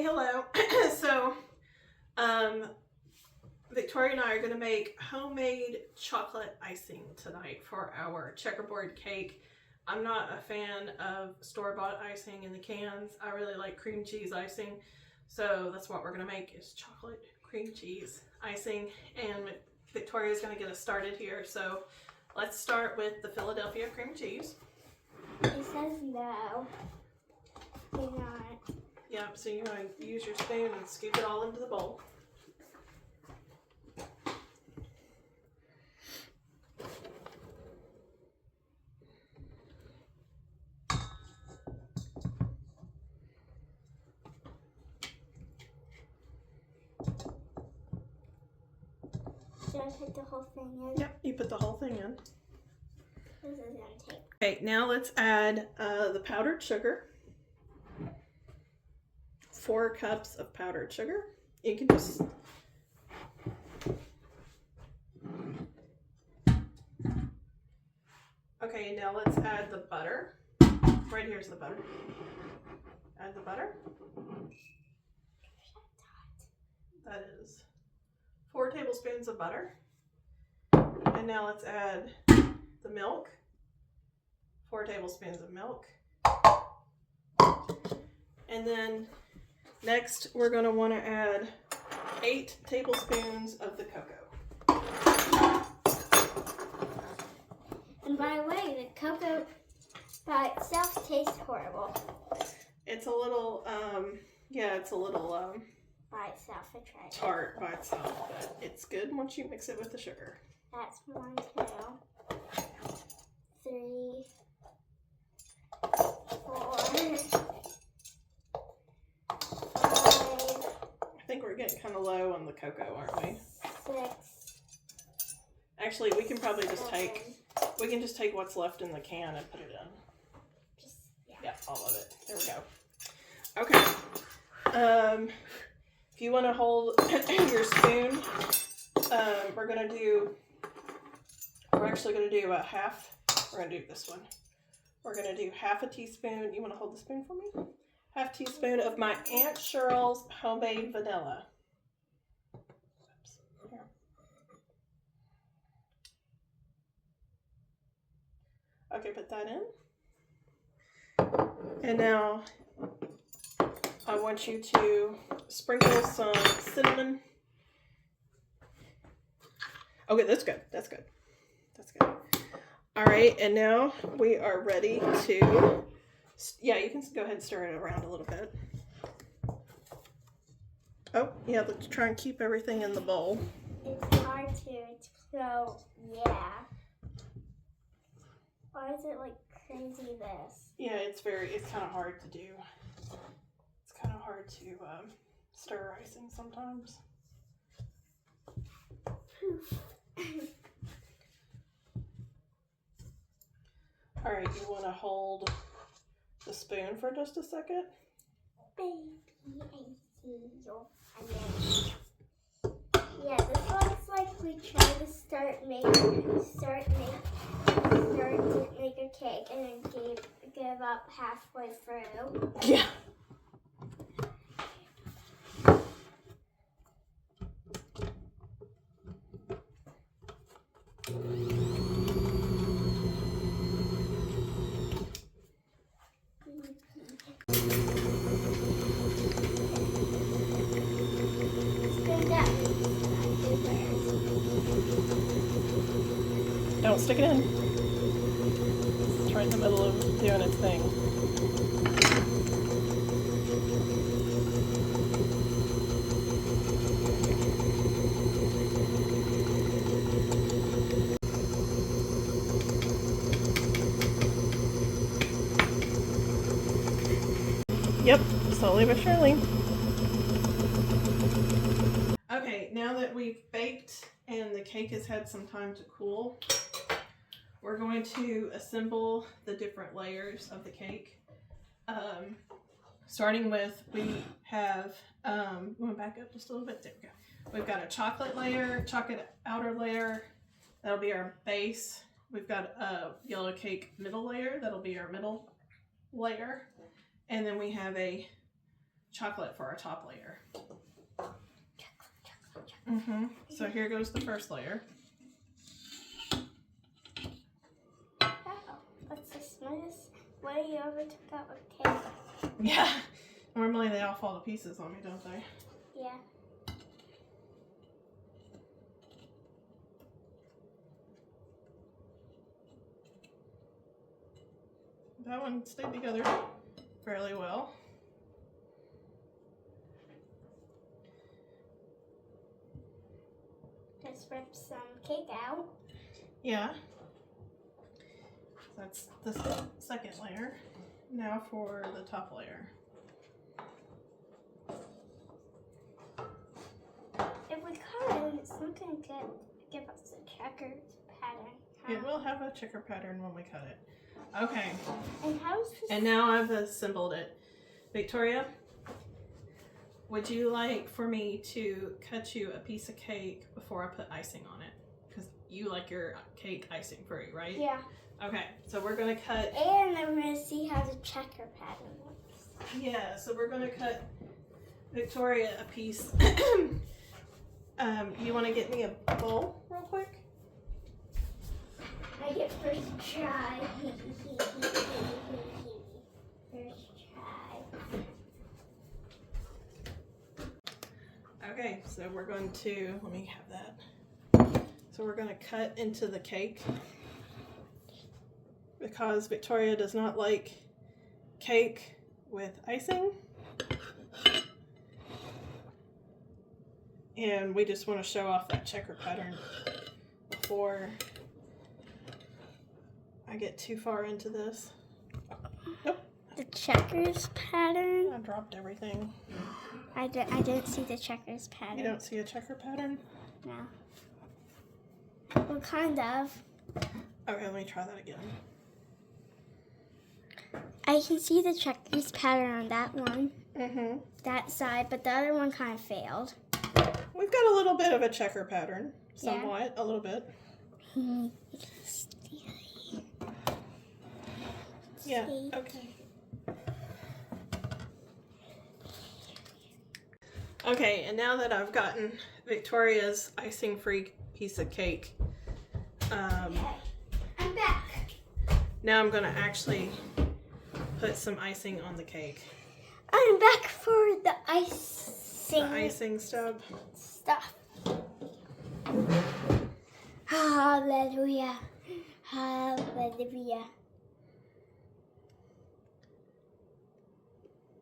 Hey, hello. So, Victoria and I are going to make homemade chocolate icing tonight for our checkerboard cake. I'm not a fan of store-bought icing in the cans. I really like cream cheese icing. So that's what we're going to make is chocolate cream cheese icing. And Victoria's going to get us started here. So let's start with the Philadelphia cream cheese. It says no. You're not. Yep, so you want to use your spoon and scoop it all into the bowl. Should I put the whole thing in? Yep, you put the whole thing in. This is going to take. Okay, now let's add the powdered sugar. 4 cups of powdered sugar. You can just okay, now let's add the butter. Right here's the butter. Add the butter. That is 4 tablespoons of butter. And now let's add the milk. 4 tablespoons of milk. And then next we're going to want to add 8 tablespoons of the cocoa. And by the way, the cocoa by itself tastes horrible. It's a little, yeah, it's a little By itself, I tried. tart by itself, but it's good once you mix it with the sugar. That's 1, 2, 3, 4, 5, I think we're getting kind of low on the cocoa, aren't we? 6. Actually, we can probably just 7. take what's left in the can and put it in. Just, Yeah, all of it. There we go. Okay. If you want to hold your spoon, we're actually going to do a half. We're going to do this one. We're going to do half a teaspoon. You want to hold the spoon for me? Half teaspoon of my Aunt Cheryl's homemade vanilla. Oops. Here. Okay, put that in. And now I want you to sprinkle some cinnamon. Okay, that's good. That's good. That's good. All right, and now we are ready to, yeah, you can go ahead and stir it around a little bit. Oh, yeah, let's try and keep everything in the bowl. It's hard to, so yeah. Why is it like crazy this? Yeah, it's kind of hard to do. It's kind of hard to stir icing sometimes. All right, you want to hold the spoon for just a second? Baby, I see your onion. Yeah, this looks like we tried to start to make a cake and then give up halfway through. Yeah. Don't stick it in. It's right in the middle of doing its thing. Yep, slowly but surely. Okay, now that we've baked and the cake has had some time to cool, we're going to assemble the different layers of the cake. Starting with, we have, I'm going to back up just a little bit. There we go. We've got a chocolate layer, chocolate outer layer. That'll be our base. We've got a yellow cake middle layer. That'll be our middle layer. And then we have a chocolate for our top layer. Chocolate. So here goes the first layer. Wow, that's the smoothest way you ever took out a cake. Yeah. Normally they all fall to pieces on me, don't they? Yeah. That one stayed together fairly well. Let's rip some cake out. Yeah. That's the second layer. Now for the top layer. If we cut it, it's not going to give us a checkered pattern. Huh? It will have a checker pattern when we cut it. Okay. And how's this? And now I've assembled it. Victoria, would you like for me to cut you a piece of cake before I put icing on it? Because you like your cake icing free, right? Yeah. Okay, so we're going to cut... And I'm going to see how the checker pattern looks. Yeah, so we're going to cut Victoria a piece. You want to get me a bowl real quick? I get first try. First try. Okay, so we're going to... Let me have that. So we're going to cut into the cake. Because Victoria does not like cake with icing. And we just want to show off that checker pattern before I get too far into this. Nope. The checkers pattern? I dropped everything. I didn't see the checkers pattern. You don't see a checker pattern? No. Well, kind of. Okay, let me try that again. I can see the checkers pattern on that one, Mm-hmm. that side, but the other one kind of failed. We've got a little bit of a checker pattern. Somewhat, a little bit. Yeah, okay. Okay, and now that I've gotten Victoria's icing-free piece of cake, I'm back. now I'm going to actually put some icing on the cake. I'm back for the icing. The icing stub. Stuff. Hallelujah. Hallelujah.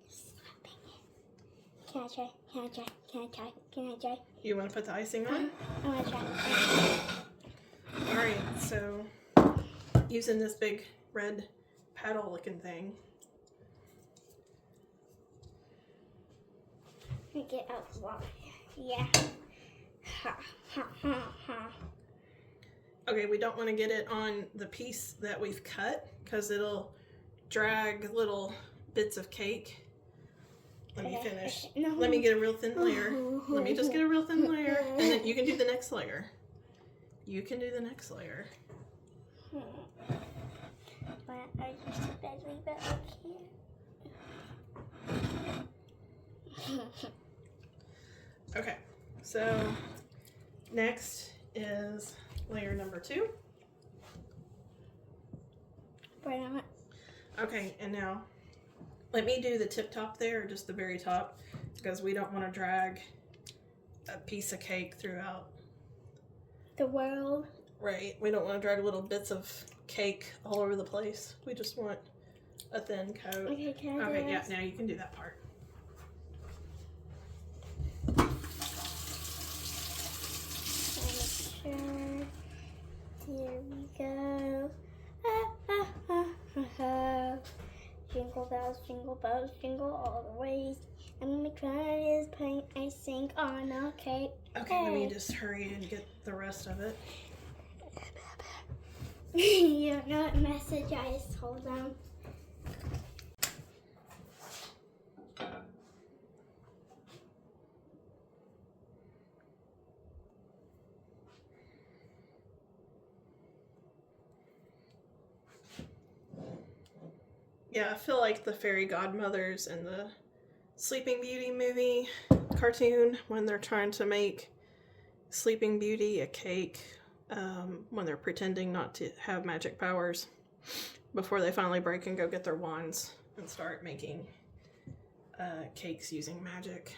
Slapping it. Can I try? Can I try? Can I try? Can I try? You want to put the icing on? I want to try. Alright, so using this big red paddle looking thing. Let me get out the water. Yeah. Ha, ha, ha, ha. Okay, we don't want to get it on the piece that we've cut because it'll drag little bits of cake. Let me finish. No. Let me get a real thin layer. Let me just get a real thin layer, and then you can do the next layer. You can do the next layer. But I just leave it up here. Okay, so next is layer number 2. Right on it. Okay, and now let me do the tip top there, just the very top, because we don't want to drag a piece of cake throughout. The world. Right, we don't want to drag little bits of cake all over the place. We just want a thin coat. Okay, can I do Okay, yeah, this? now you can do that part. Sure. Here we go. Ah, ah, ah, ah, ah. Jingle bells, jingle all the way. And my try is putting icing on a cake. Okay, let me just hurry and get the rest of it. You don't know what message I just told them. Yeah, I feel like the fairy godmothers and the Sleeping Beauty movie cartoon when they're trying to make Sleeping Beauty a cake when they're pretending not to have magic powers before they finally break and go get their wands and start making cakes using magic.